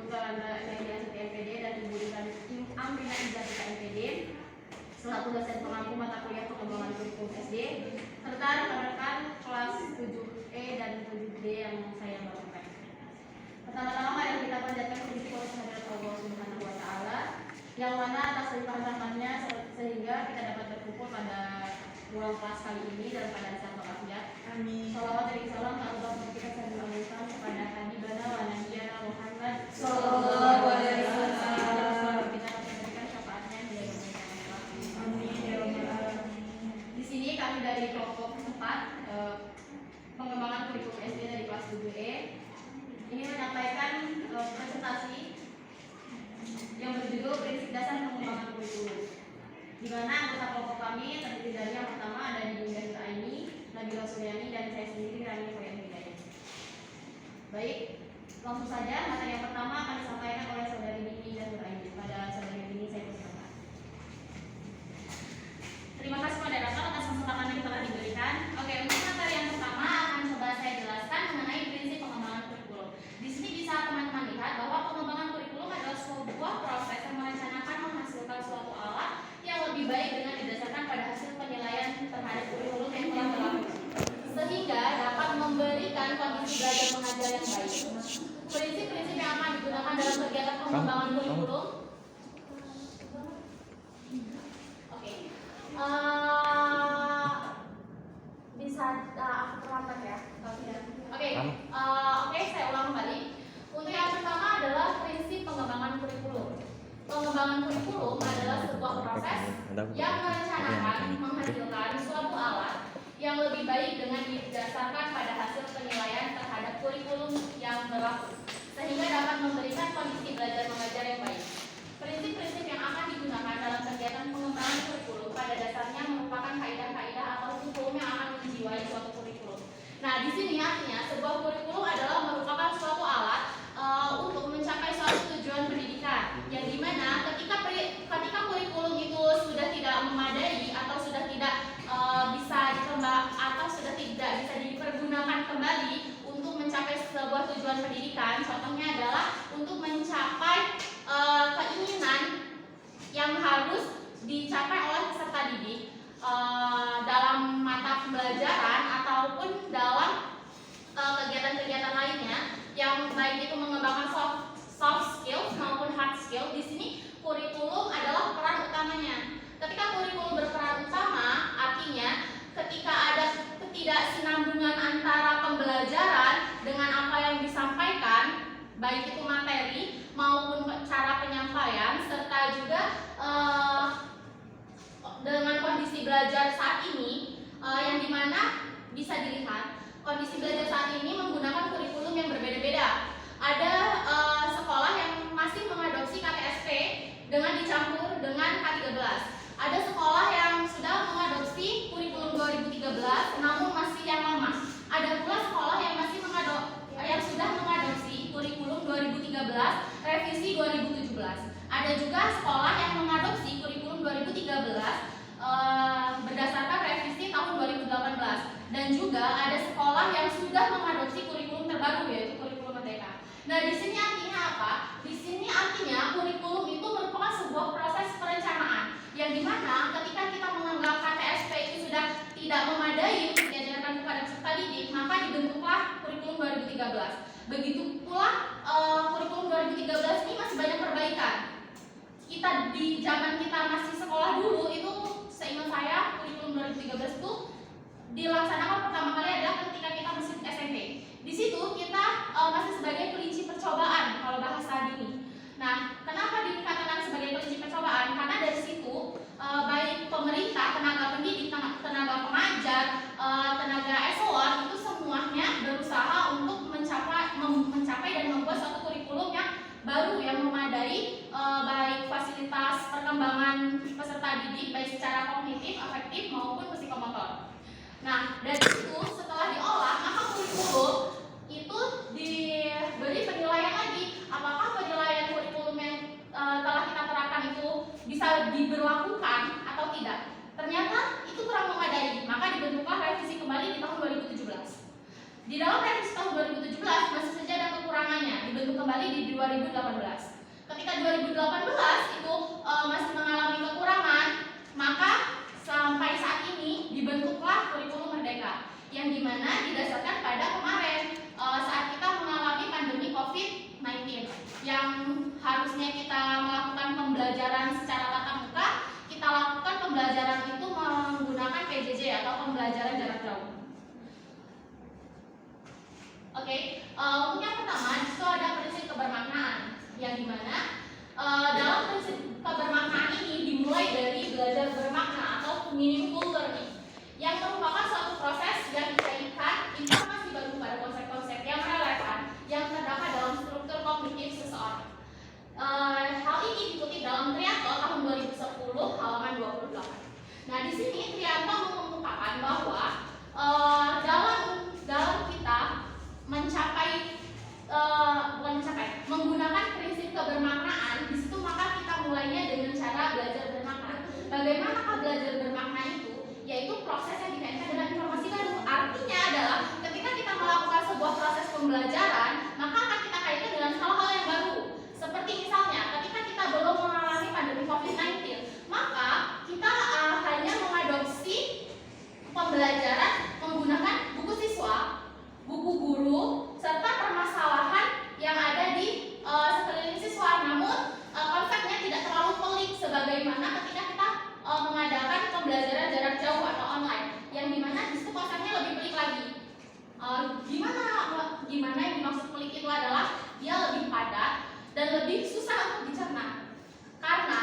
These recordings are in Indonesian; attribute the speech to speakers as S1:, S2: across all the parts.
S1: Nailia MPD dan Ibu Amrina Izzatika MPD selaku dosen pengampu mata kuliah pengembangan kurikulum SD, serta rekan-rekan kelas 7E dan 7D yang saya bawakan. Pertama-tama mari kita panjatkan puji kehadirat Allah Subhanahu wa taala yang mana atas limpahan rahmatnya sehingga kita dapat berkumpul pada ruang kelas kali ini dalam keadaan sehat walafiat. Amin. Shalawat dan salam Allah kita sampaikan kepada Habibana wa Nabiyana Muhammad sallallahu alaihi wasallam. Kita berikan syafaatnya hingga yaumil qiyamah. Amin. Di sini kami dari kelompok 4 pengembangan kurikulum SD dari kelas 7E ini menyampaikan presentasi yang berjudul Prinsip Dasar Pengembangan Kurikulum, di mana anggota kelompok kami terdiri dari yang pertama ada Dinda Aini, Nabila Suryani, dan saya sendiri Rani Koyan Hidayat. Baik, langsung saja materi yang pertama akan disampaikan oleh saudari Dinda Aini. Pada saudari Dinda saya persilakan. Terima kasih moderator atas kesempatan yang telah diberikan. Oke, untuk materi yang pertama akan coba saya jelaskan mengenai prinsip pengembangan kurikulum. Di sini bisa teman-teman lihat bahwa pengembangan kurikulum adalah sebuah proses yang merencanakan menghasilkan suatu alat yang lebih baik dengan didasarkan pada hasil penilaian terhadap kurikulum yang telah berlaku, sehingga dapat memberikan kondisi belajar mengajar yang baik. Prinsip-prinsip yang akan digunakan dalam kegiatan pengembangan kurikulum. Oke. Bisa aku terlambat ya? Oke, saya ulang kembali. Untuk yang pertama adalah prinsip pengembangan kurikulum. Pengembangan kurikulum adalah sebuah proses yang merencanakan menghasilkan suatu alat yang lebih baik dengan didasarkan pada hasil penilaian terhadap kurikulum yang berlaku, sehingga dapat memberikan kondisi belajar mengajar yang baik. Prinsip-prinsip yang akan digunakan dalam kegiatan pengembangan kurikulum pada dasarnya merupakan kaidah-kaidah atau hukum yang akan menjiwai suatu kurikulum. Nah, di sini artinya sebuah kurikulum adalah merupakan suatu alat untuk mencapai suatu tujuan pendidikan, yang dimana ketika kurikulum itu sudah tidak memadai atau sudah tidak bisa dikembang atau sudah tidak bisa dipergunakan kembali untuk mencapai sebuah tujuan pendidikan, contohnya adalah untuk mencapai keinginan yang harus dicapai oleh peserta didik dalam mata pembelajaran ataupun dalam kegiatan-kegiatan lainnya yang baik itu mengembangkan soft skill maupun hard skill. Di sini kurikulum adalah peran utamanya. Ketika kurikulum berperan utama, artinya ketika ada ketidaksinambungan antara pembelajaran dengan apa yang disampaikan, baik itu materi maupun cara penyampaian, serta juga dengan kondisi belajar saat ini, yang dimana bisa dilihat kondisi belajar saat ini menggunakan kurikulum yang berbeda-beda. Ada sekolah yang masih mengadopsi KTSP dengan dicampur dengan K13. Ada sekolah yang sudah mengadopsi kurikulum 2013 namun masih yang lama. Ada pula sekolah yang masih yang sudah mengadopsi kurikulum 2013 revisi 2017. Ada juga sekolah yang mengadopsi kurikulum 2013 berdasarkan revisi tahun 2018, dan juga ada sekolah yang sudah mengadopsi kurikulum terbaru yaitu kurikulum Merdeka. Nah, di sini artinya apa? Di sini artinya kurikulum itu merupakan sebuah proses perencanaan yang dimana ketika kita menganggap KTSP itu sudah tidak memadai untuk diajarkan kepada peserta didik, maka dibentuklah kurikulum 2013. Begitu pula kurikulum 2013 ini masih banyak perbaikan. Kita di zaman kita masih sekolah dulu itu, seingat saya kurikulum 2013 itu dilaksanakan pertama kali adalah ketika kita masih SMP. Di situ kita masih sebagai kelinci percobaan kalau bahasa dini. Nah, kenapa dikatakan sebagai kelinci percobaan? Karena dari situ baik pemerintah, tenaga pendidik, tenaga pengajar, tenaga eselon itu semuanya berusaha untuk mencapai dan membuat suatu kurikulum yang baru yang memadai, baik fasilitas perkembangan peserta didik baik secara kognitif, afektif maupun psikomotor. Nah, dari itu setelah diolah, maka kurikulum itu diberi penilaian lagi. Apakah penilaian kurikulum yang telah kita terapkan itu bisa diberlakukan atau tidak? Ternyata itu kurang memadai, maka dibentuklah revisi kembali di tahun 2017. Di dalam revisi tahun 2017 masih saja ada kekurangannya, dibentuk kembali di 2018. Ketika 2018 itu masih mengalami kekurangan, maka sampai saat ini dibentuklah kurikulum Merdeka, yang dimana didasarkan pada kemarin saat kita mengalami pandemi COVID-19, yang harusnya kita melakukan pembelajaran secara tatap muka, kita lakukan pembelajaran itu menggunakan PJJ atau pembelajaran jarak jauh. Oke, untuk yang pertama itu ada prinsip kebermaknaan, yang dimana dalam prinsip kebermaknaan ini dimulai dari belajar bermakna atau meaningful learning, yang merupakan suatu proses yang dikaitkan informasi baru pada konsep-konsep yang relevan yang terdapat dalam struktur kognitif seseorang. Hal ini dikutip dalam Trianto tahun 2010 halaman 28. Nah, di sini Trianto mengemukakan bahwa dalam kita menggunakan prinsip kebermaknaan, di situ maka kita mulainya dengan cara belajar bermakna. Bagaimana belajar bermakna itu? Yaitu proses yang dikaitkan dengan informasi baru. Artinya adalah ketika kita melakukan sebuah proses pembelajaran, maka akan kita kaitkan dengan hal-hal yang baru. Seperti misalnya ketika kita belum mengalami pandemi COVID-19, maka kita hanya mengadopsi pembelajaran menggunakan buku siswa, buku guru, serta permasalahan yang ada di sekeliling siswa. Namun konsepnya tidak terlalu pelik sebagaimana ketika kita mengadakan pembelajaran jarak jauh atau online, yang dimana disitu konsepnya lebih pelik lagi. Gimana yang dimaksud pelik itu adalah dia lebih padat dan lebih susah untuk dicerna. Karena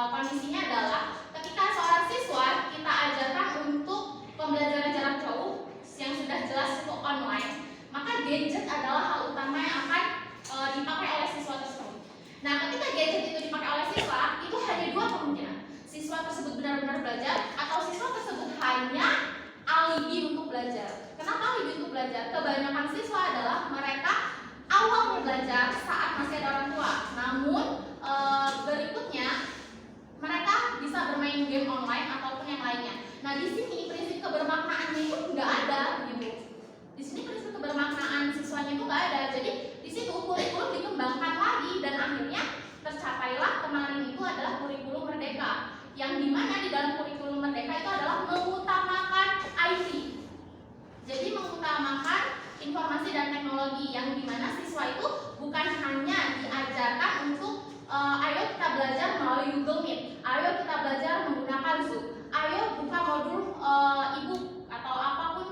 S1: kondisinya adalah ketika seorang siswa kita ajarkan untuk pembelajaran jarak jauh yang sudah jelas itu online, maka gadget adalah hal utama yang akan dipakai oleh siswa tersebut. Nah, ketika gadget itu dipakai oleh siswa, itu hanya dua kemungkinan. Siswa tersebut benar-benar belajar, atau siswa tersebut hanya alibi untuk belajar. Kenapa alibi untuk belajar? Kebanyakan siswa adalah mereka awalnya belajar saat masih ada orang tua. Namun berikutnya mereka bisa bermain game online ataupun yang lainnya. Nah, di sini prinsip kebermaknaannya itu nggak ada gitu. Di sini prinsip kebermaknaan siswanya itu nggak ada. Jadi di situ kurikulum dikembangkan lagi dan akhirnya tercapailah kemarin itu adalah kurikulum Merdeka, yang dimana di dalam kurikulum Merdeka itu adalah mengutamakan IT. Jadi mengutamakan informasi dan teknologi, yang dimana siswa itu bukan hanya diajarkan untuk ayo kita belajar melalui Google Meet, ayo kita belajar menggunakan Zoom, ayo buka modul e-book atau apapun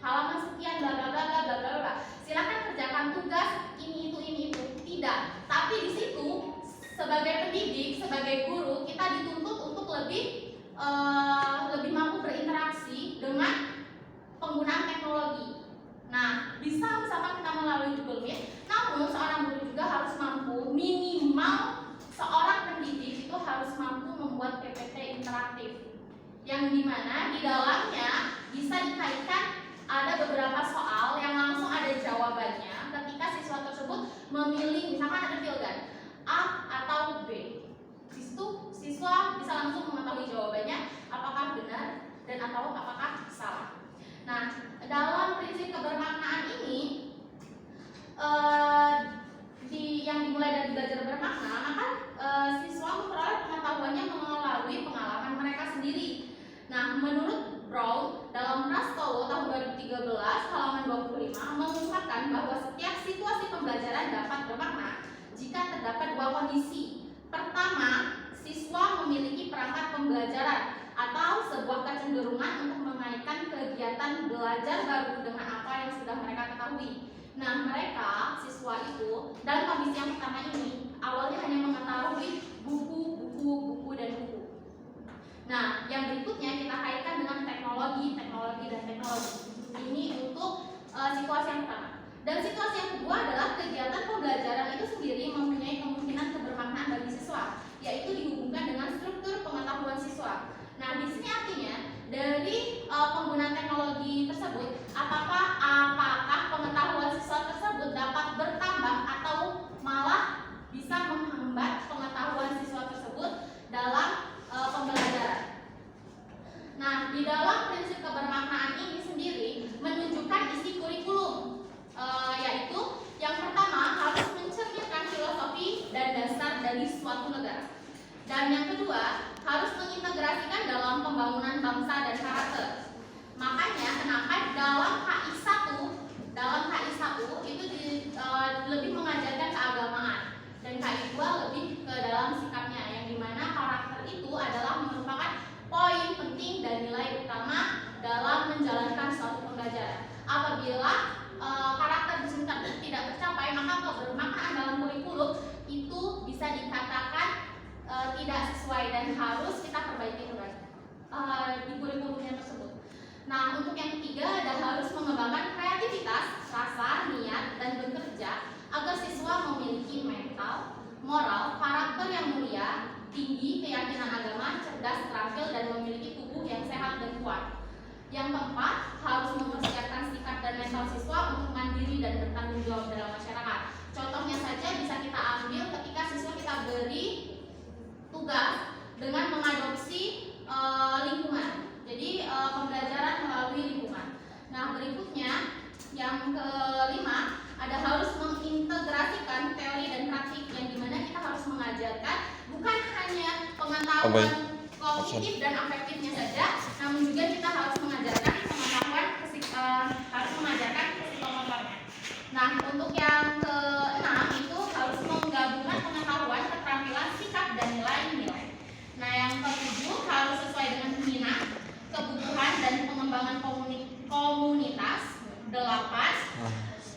S1: halaman sekian bla bla bla bla bla bla. Silakan kerjakan tugas ini itu. Tidak. Tapi di situ sebagai pendidik, sebagai guru, kita dituntut untuk lebih mampu berinteraksi dengan penggunaan teknologi. Nah, bisa misalkan kita melalui Google Meet, namun seorang guru juga harus mampu, minimal seorang pendidik itu harus mampu membuat PPT interaktif, yang dimana di dalamnya bisa dikaitkan ada beberapa soal yang langsung ada jawabannya ketika siswa tersebut memilih, misalkan ada pilihan A atau B. Di situ siswa bisa langsung mengetahui jawabannya apakah benar dan atau apakah salah. Nah, dalam prinsip kebermaknaan ini yang dimulai dari belajar bermakna, maka siswa memperoleh pengetahuannya melalui pengalaman mereka sendiri. Nah, menurut Brown dalam Prastowo tahun 2013 halaman 25 mengungkapkan bahwa setiap situasi pembelajaran dapat bermakna jika terdapat dua kondisi. Pertama, siswa memiliki perangkat pembelajaran atau sebuah kecenderungan untuk mengaitkan kegiatan belajar baru dengan apa yang sudah mereka ketahui. Nah, mereka siswa itu dalam kondisi yang pertama ini awalnya hanya mengetahui buku dan buku. Nah, yang berikutnya kita kaitkan dengan teknologi. Ini untuk situasi yang pertama. Dan situasi yang kedua adalah kegiatan pembelajaran itu sendiri mempunyai kemungkinan kebermaknaan bagi siswa, yaitu dihubungkan dengan struktur pengetahuan siswa. Nah, di sini artinya dari penggunaan teknologi tersebut, apakah pengetahuan siswa tersebut dapat bertambah atau malah bisa menghambat pengetahuan siswa tersebut dalam pembelajaran. Nah, di dalam prinsip kebermaknaan ini sendiri menunjukkan isi kurikulum, yaitu yang pertama harus mencerminkan Dan yang kedua, harus mengintegrasikan dalam pembangunan bangsa dan karakter. Makanya kenapa dalam KI1 itu lebih mengajarkan keagamaan, dan KI2 lebih ke dalam sikapnya, yang dimana karakter itu adalah merupakan poin penting dan nilai utama dalam menjalankan suatu pembelajaran. Apabila karakter di sini tidak tercapai, maka kebermaknaan dalam kurikulum itu bisa dikatakan tidak sesuai dan harus kita perbaiki kembali di kurikulumnya tersebut. Nah, untuk yang ketiga ada harus mengembangkan kreativitas, rasa, niat, dan bekerja agar siswa memiliki mental, moral, karakter yang mulia, tinggi, keyakinan agama, cerdas, terampil, dan memiliki tubuh yang sehat dan kuat. Yang keempat, harus mempersiapkan sikap dan mental siswa untuk mandiri dan bertanggung jawab dalam masyarakat. Contohnya saja bisa kita ambil ketika siswa kita beri tugas dengan mengadopsi lingkungan. Jadi pembelajaran melalui lingkungan. Nah, berikutnya yang kelima ada harus mengintegrasikan teori dan praktik, yang dimana kita harus mengajarkan bukan hanya pengetahuan kognitif dan afektifnya saja, namun juga kita harus mengajarkan pengetahuan psikomotornya. Nah, untuk yang keenam itu harus menggabungkan pengetahuan, keterampilan, sikap, dan nilai-nilai. Nah, yang ketujuh harus sesuai dengan minat, kebutuhan, dan pengembangan komunitas. 8.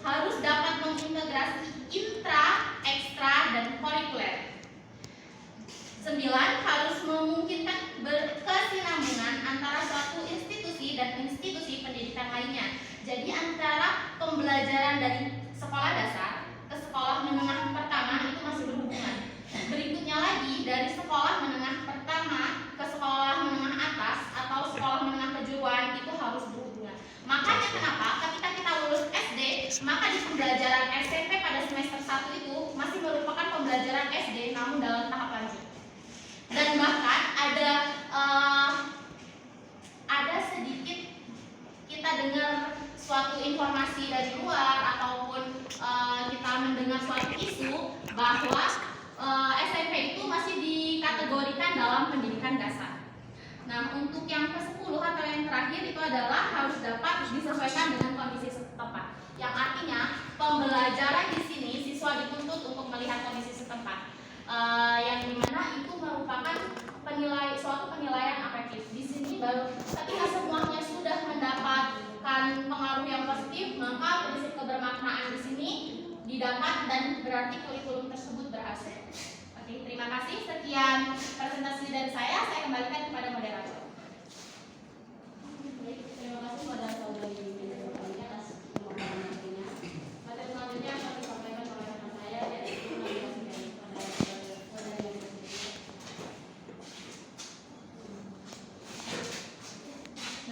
S1: Harus dapat mengintegrasi intra, ekstra, dan kurikuler. 9. Harus memungkinkan berkesinambungan antara suatu institusi dan institusi pendidikan lainnya. Jadi antara pembelajaran dari sekolah dasar ke sekolah menengah pertama itu masih berhubungan. Berikutnya lagi dari sekolah menengah pertama ke sekolah menengah atas atau sekolah menengah kejuruan itu harus berhubungan. Makanya kenapa ketika kita lulus SD, maka di pembelajaran SMP pada semester 1 itu masih merupakan pembelajaran SD namun dalam tahap lanjut. Dan bahkan ada sedikit kita dengar suatu informasi dari luar ataupun kita mendengar suatu isu bahwa SMP itu masih dikategorikan dalam pendidikan dasar. Nah, untuk yang ke-10 atau yang terakhir itu adalah harus dapat disesuaikan dengan kondisi setempat. Yang artinya pembelajaran di sini siswa dituntut untuk melihat kondisi setempat. Yang dimana itu merupakan suatu penilaian afektif. Di sini baru ketika semuanya sudah mendapatkan pengaruh yang positif, maka prinsip kebermaknaan di sini didapat dan berarti kurikulum tersebut berhasil. Oke, terima kasih. Sekian presentasi dari saya kembalikan kepada moderator. Terima kasih kepada saudari atas pemaparannya. Materi selanjutnya akan disampaikan oleh rekan saya yaitu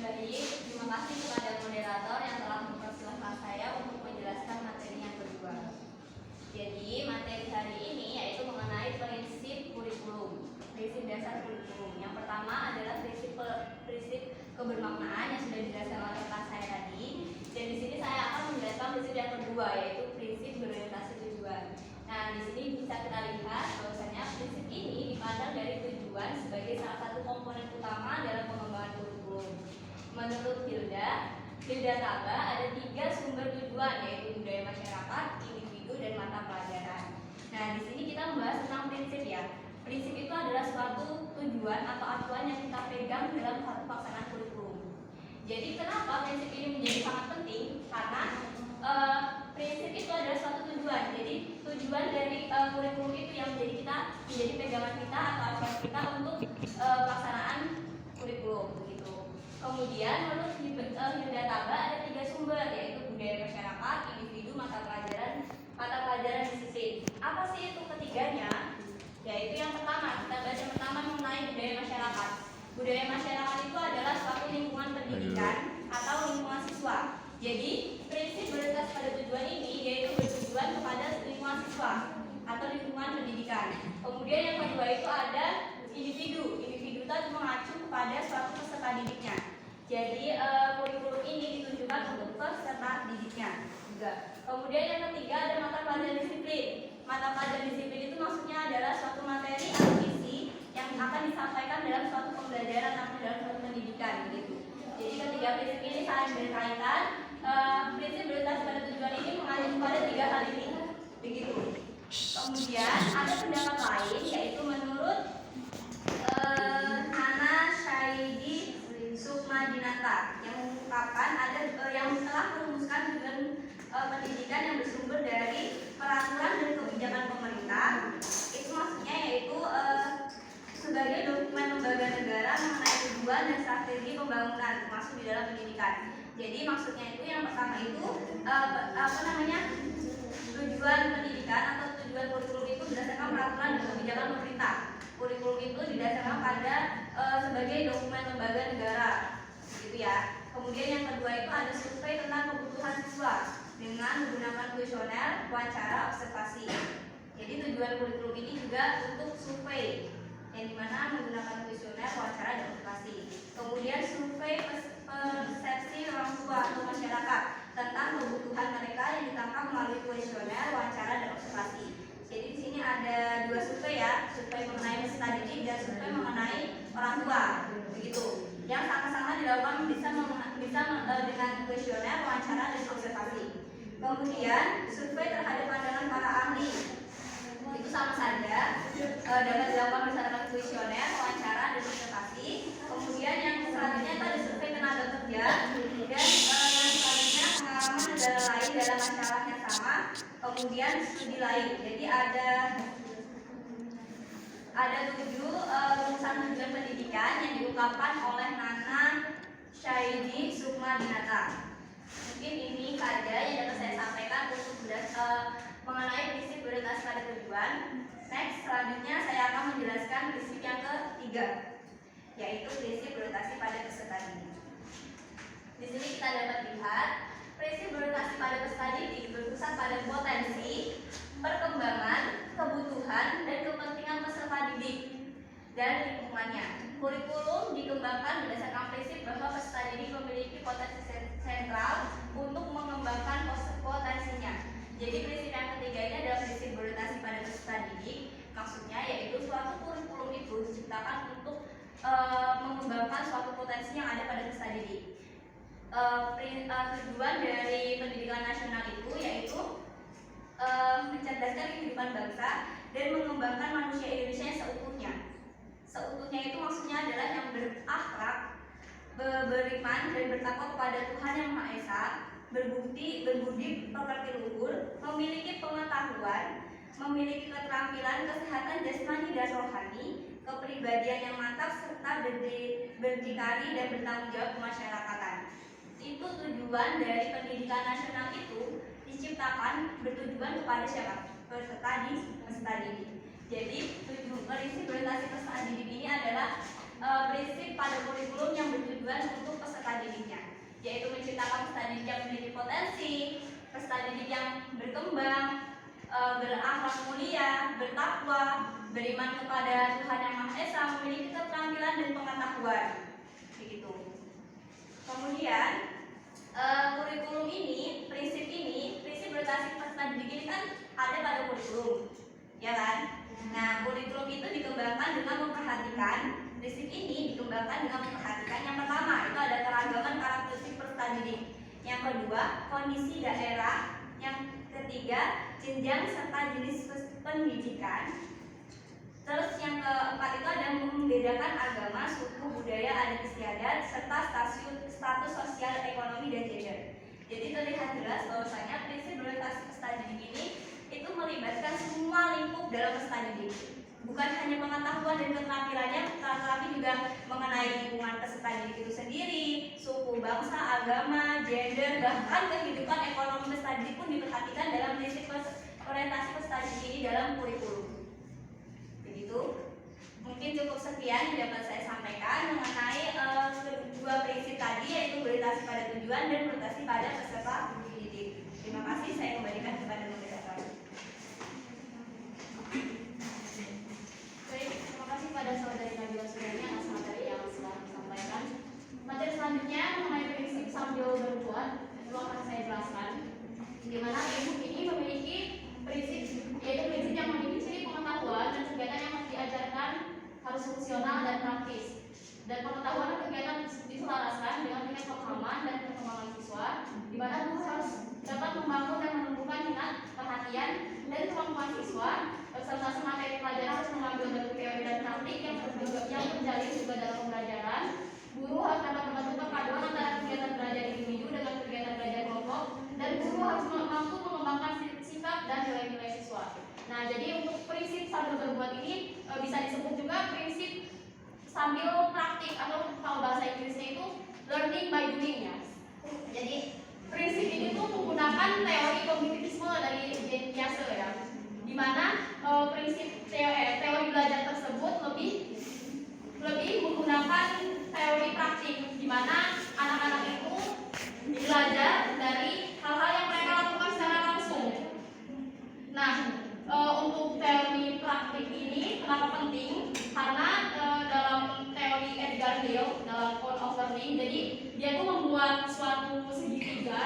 S2: Baik, terima kasih kepada moderator yang telah mempersilahkan saya untuk menjelaskan materi yang kedua. Jadi, materi hari ini yaitu mengenai prinsip kurikulum, prinsip dasar kurikulum. Yang pertama adalah prinsip kebermaknaan yang sudah dijelaskan oleh rekan saya tadi. Dan di sini saya akan menjelaskan prinsip yang kedua yaitu prinsip berorientasi tujuan. Nah, di sini bisa kita lihat bahwasanya prinsip ini dipandang dari tujuan sebagai salah satu komponen utama dalam pengembangan kurikulum. Menurut Hilda Taba ada 3 sumber tujuan yaitu budaya masyarakat, individu, dan mata pelajaran. Nah, di sini kita membahas tentang prinsip ya. Prinsip itu adalah suatu tujuan atau acuan yang kita pegang dalam satu pelaksanaan kurikulum. Jadi kenapa prinsip ini menjadi sangat penting? Karena prinsip itu adalah suatu tujuan. Jadi tujuan dari kurikulum itu yang menjadi pegangan kita atau acuan kita untuk pelaksanaan kurikulum. Kemudian menurut Hilda Taba ada 3 sumber yaitu budaya masyarakat, individu, mata pelajaran disiplin. Apa sih itu ketiganya? Yaitu yang pertama, kita baca pertama mengenai budaya masyarakat. Budaya masyarakat itu adalah suatu lingkungan pendidikan atau lingkungan siswa. Jadi prinsip berorientasi pada tujuan ini yaitu bertujuan kepada lingkungan siswa atau lingkungan pendidikan. Kemudian yang kedua itu ada individu. Individu itu mengacu kepada suatu peserta didiknya. Jadi kurikulum ini ditujukan untuk peserta didiknya juga. Kemudian yang ketiga ada mata pelajaran disiplin. Mata pelajaran disiplin itu maksudnya adalah suatu materi atau isi yang yang akan disampaikan dalam suatu pembelajaran atau dalam suatu pendidikan gitu. Jadi ketiga prinsip ini saling berkaitan. Prinsip berorientasi pada tujuan ini mengacu pada tiga hal ini begitu. Kemudian ada pendapat lain yaitu menurut Nana Syaidi Sukmadinata yang mengungkapkan ada yang telah merumuskan tujuan pendidikan yang bersumber dari peraturan dan kebijakan pemerintah. Itu maksudnya yaitu sebagai dokumen lembaga negara mengenai tujuan dan strategi pembangunan termasuk di dalam pendidikan. Jadi maksudnya itu yang pertama itu tujuan pendidikan atau tujuan kurikulum itu berdasarkan peraturan dan kebijakan pemerintah. Kurikulum itu didasarkan pada sebagai dokumen lembaga negara, gitu ya. Kemudian yang kedua itu ada survei tentang kebutuhan siswa dengan menggunakan kuesioner, wawancara, observasi. Jadi tujuan kurikulum ini juga untuk survei, yang dimana menggunakan kuesioner, wawancara, dan observasi. Kemudian survei persepsi orang tua atau masyarakat tentang kebutuhan mereka yang ditangkap melalui kuesioner, wawancara, dan observasi. Jadi di sini ada dua survei ya, survei mengenai peserta didik dan survei mengenai orang tua, begitu. Yang sama-sama dilakukan bisa dengan kuesioner, wawancara, dan observasi. Kemudian survei terhadap pandangan para ahli itu sama saja dapat dilakukan berdasarkan kuesioner, wawancara, dan observasi. Kemudian yang selanjutnya itu ada survei tenaga kerja dan yang selanjutnya pengalaman negara lain dalam masalah yang sama. Kemudian studi lain. Jadi ada 7 rumusan tujuan pendidikan yang diungkapkan oleh Nana Syaidi Sukmadinata. Mungkin ini saja yang dapat saya sampaikan untuk mengenai prinsip berorientasi pada tujuan. Next, selanjutnya saya akan menjelaskan prinsip yang ketiga, yaitu prinsip berorientasi pada peserta didik. Di sini kita dapat lihat prinsip berorientasi pada peserta didik berpusat pada potensi, perkembangan, kebutuhan, dan kepentingan peserta didik dan lingkungannya. Kurikulum dikembangkan berdasarkan prinsip bahwa peserta didik memiliki potensi sentral untuk mengembangkan potensinya. Jadi prinsip yang ketiga ini adalah prinsip berorientasi pada peserta didik. Maksudnya yaitu suatu kurikulum itu diciptakan untuk mengembangkan suatu potensi yang ada pada peserta didik. Tujuan dari pendidikan nasional itu yaitu mencerdaskan kehidupan bangsa dan mengembangkan manusia Indonesia yang seutuhnya. Seutuhnya itu maksudnya adalah yang berakhlak, beriman dan bertakwa kepada Tuhan Yang Maha Esa, berbudi pekerti luhur, memiliki pengetahuan, memiliki keterampilan, kesehatan jasmani dan rohani, kepribadian yang mantap serta berdikari dan bertanggung jawab kemasyarakatan. Itu tujuan dari pendidikan nasional itu diciptakan bertujuan kepada siapa? Peserta didik. Jadi prinsip berorientasi peserta didik ini adalah prinsip pada kurikulum yang bertujuan untuk peserta didiknya, yaitu menciptakan peserta didik yang memiliki potensi, peserta didik yang berkembang, berakhlak mulia, bertakwa, beriman kepada Tuhan Yang Maha Esa, memiliki keterampilan dan pengetahuan, begitu. Kemudian kurikulum ini, prinsip berorientasi peserta didik ini kan ada pada kurikulum, ya kan? Nah, kurikulum itu dikembangkan dengan memperhatikan prinsip ini dikembangkan dengan memperhatikan yang pertama itu ada keragaman karakteristik peserta didik, yang kedua kondisi daerah, yang ketiga jenjang serta jenis pendidikan, terus yang keempat itu ada membedakan agama, suku, budaya, adat istiadat serta status sosial, ekonomi, dan gender. Jadi terlihat jelas bahwasanya prinsip berorientasi peserta didik ini itu melibatkan semua lingkup dalam peserta didik. Bukan hanya pengetahuan dan keterampilannya, tetapi juga mengenai lingkungan peserta didik itu sendiri, suku, bangsa, agama, gender, bahkan kehidupan ekonomi peserta didik pun diperhatikan dalam prinsip orientasi peserta didik ini dalam kurikulum. Begitu. Mungkin cukup sekian yang dapat saya sampaikan mengenai kedua prinsip tadi, yaitu berorientasi pada tujuan dan berorientasi pada peserta didik. Terima kasih, saya kembalikan kepada moderator.
S1: Baik, terima kasih pada saudari Nabila Suriani atas materi yang telah disampaikan. Materi selanjutnya mengenai prinsip sambil berbuat itu akan saya jelaskan. Di mana prinsip ini memiliki prinsip, yaitu prinsip yang memiliki di mana guru harus dapat membangun dan menumbuhkan minat, perhatian, dan kemampuan siswa. Presentasi materi pelajaran harus mengambil bentuk teori dan praktik yang terjalin juga dalam pembelajaran. Guru harus dapat membantu perpaduan antara kegiatan belajar individu dengan kegiatan belajar kelompok, dan guru harus mampu mengembangkan sikap dan nilai-nilai siswa. Nah, jadi untuk prinsip sambil berbuat ini bisa disebut juga prinsip sambil praktik, atau kalau bahasa Inggrisnya itu learning by doing ya. Jadi prinsip ini tuh menggunakan teori kognitivisme dari Jane Piaget ya, di mana prinsip teori belajar tersebut lebih menggunakan teori praktik, di mana anak-anak itu belajar dari hal-hal yang mereka lakukan secara langsung. Nah, untuk teori praktik ini kenapa penting? Karena dalam teori Edgar Dale dalam Code of Learning, jadi dia tuh membuat suatu segitiga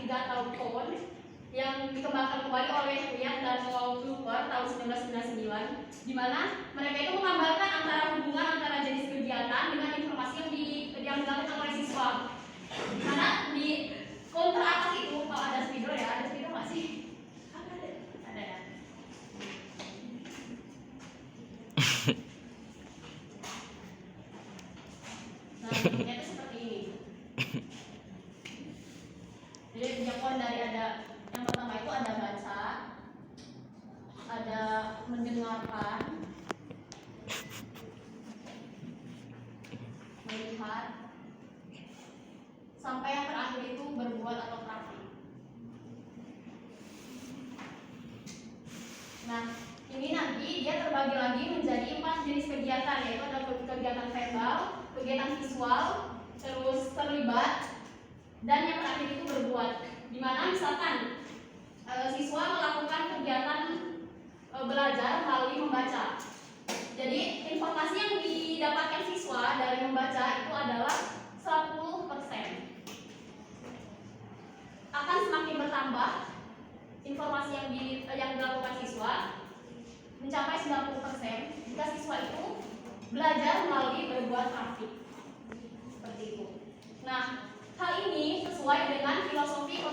S1: atau cone yang dikembangkan kembali oleh Ryan dan Paul Cooper tahun 1999, di mana mereka itu menggambarkan antara hubungan antara jenis kegiatan dengan informasi yang dilakukan oleh siswa. Karena di counter atas itu, kalau ada spidol ya, ada spidol nggak sih? Ada ya. Nah, bentuknya itu seperti ini. Jadi penyakuan dari ada yang pertama itu ada baca, ada mendengarkan, melihat, sampai yang terakhir itu berbuat atau praktik. Nah, ini nanti dia terbagi lagi menjadi 4 jenis kegiatan, yaitu ada kegiatan verbal, kegiatan visual, terus terlibat, dan yang terakhir itu berbuat. Dimana misalkan siswa melakukan kegiatan belajar melalui membaca. Jadi informasi yang didapatkan siswa dari membaca itu adalah 10%. Akan semakin bertambah informasi yang dilakukan siswa mencapai 90% jika siswa itu belajar melalui berbuat praktik. Seperti itu. Nah, hal ini sesuai dengan filosofi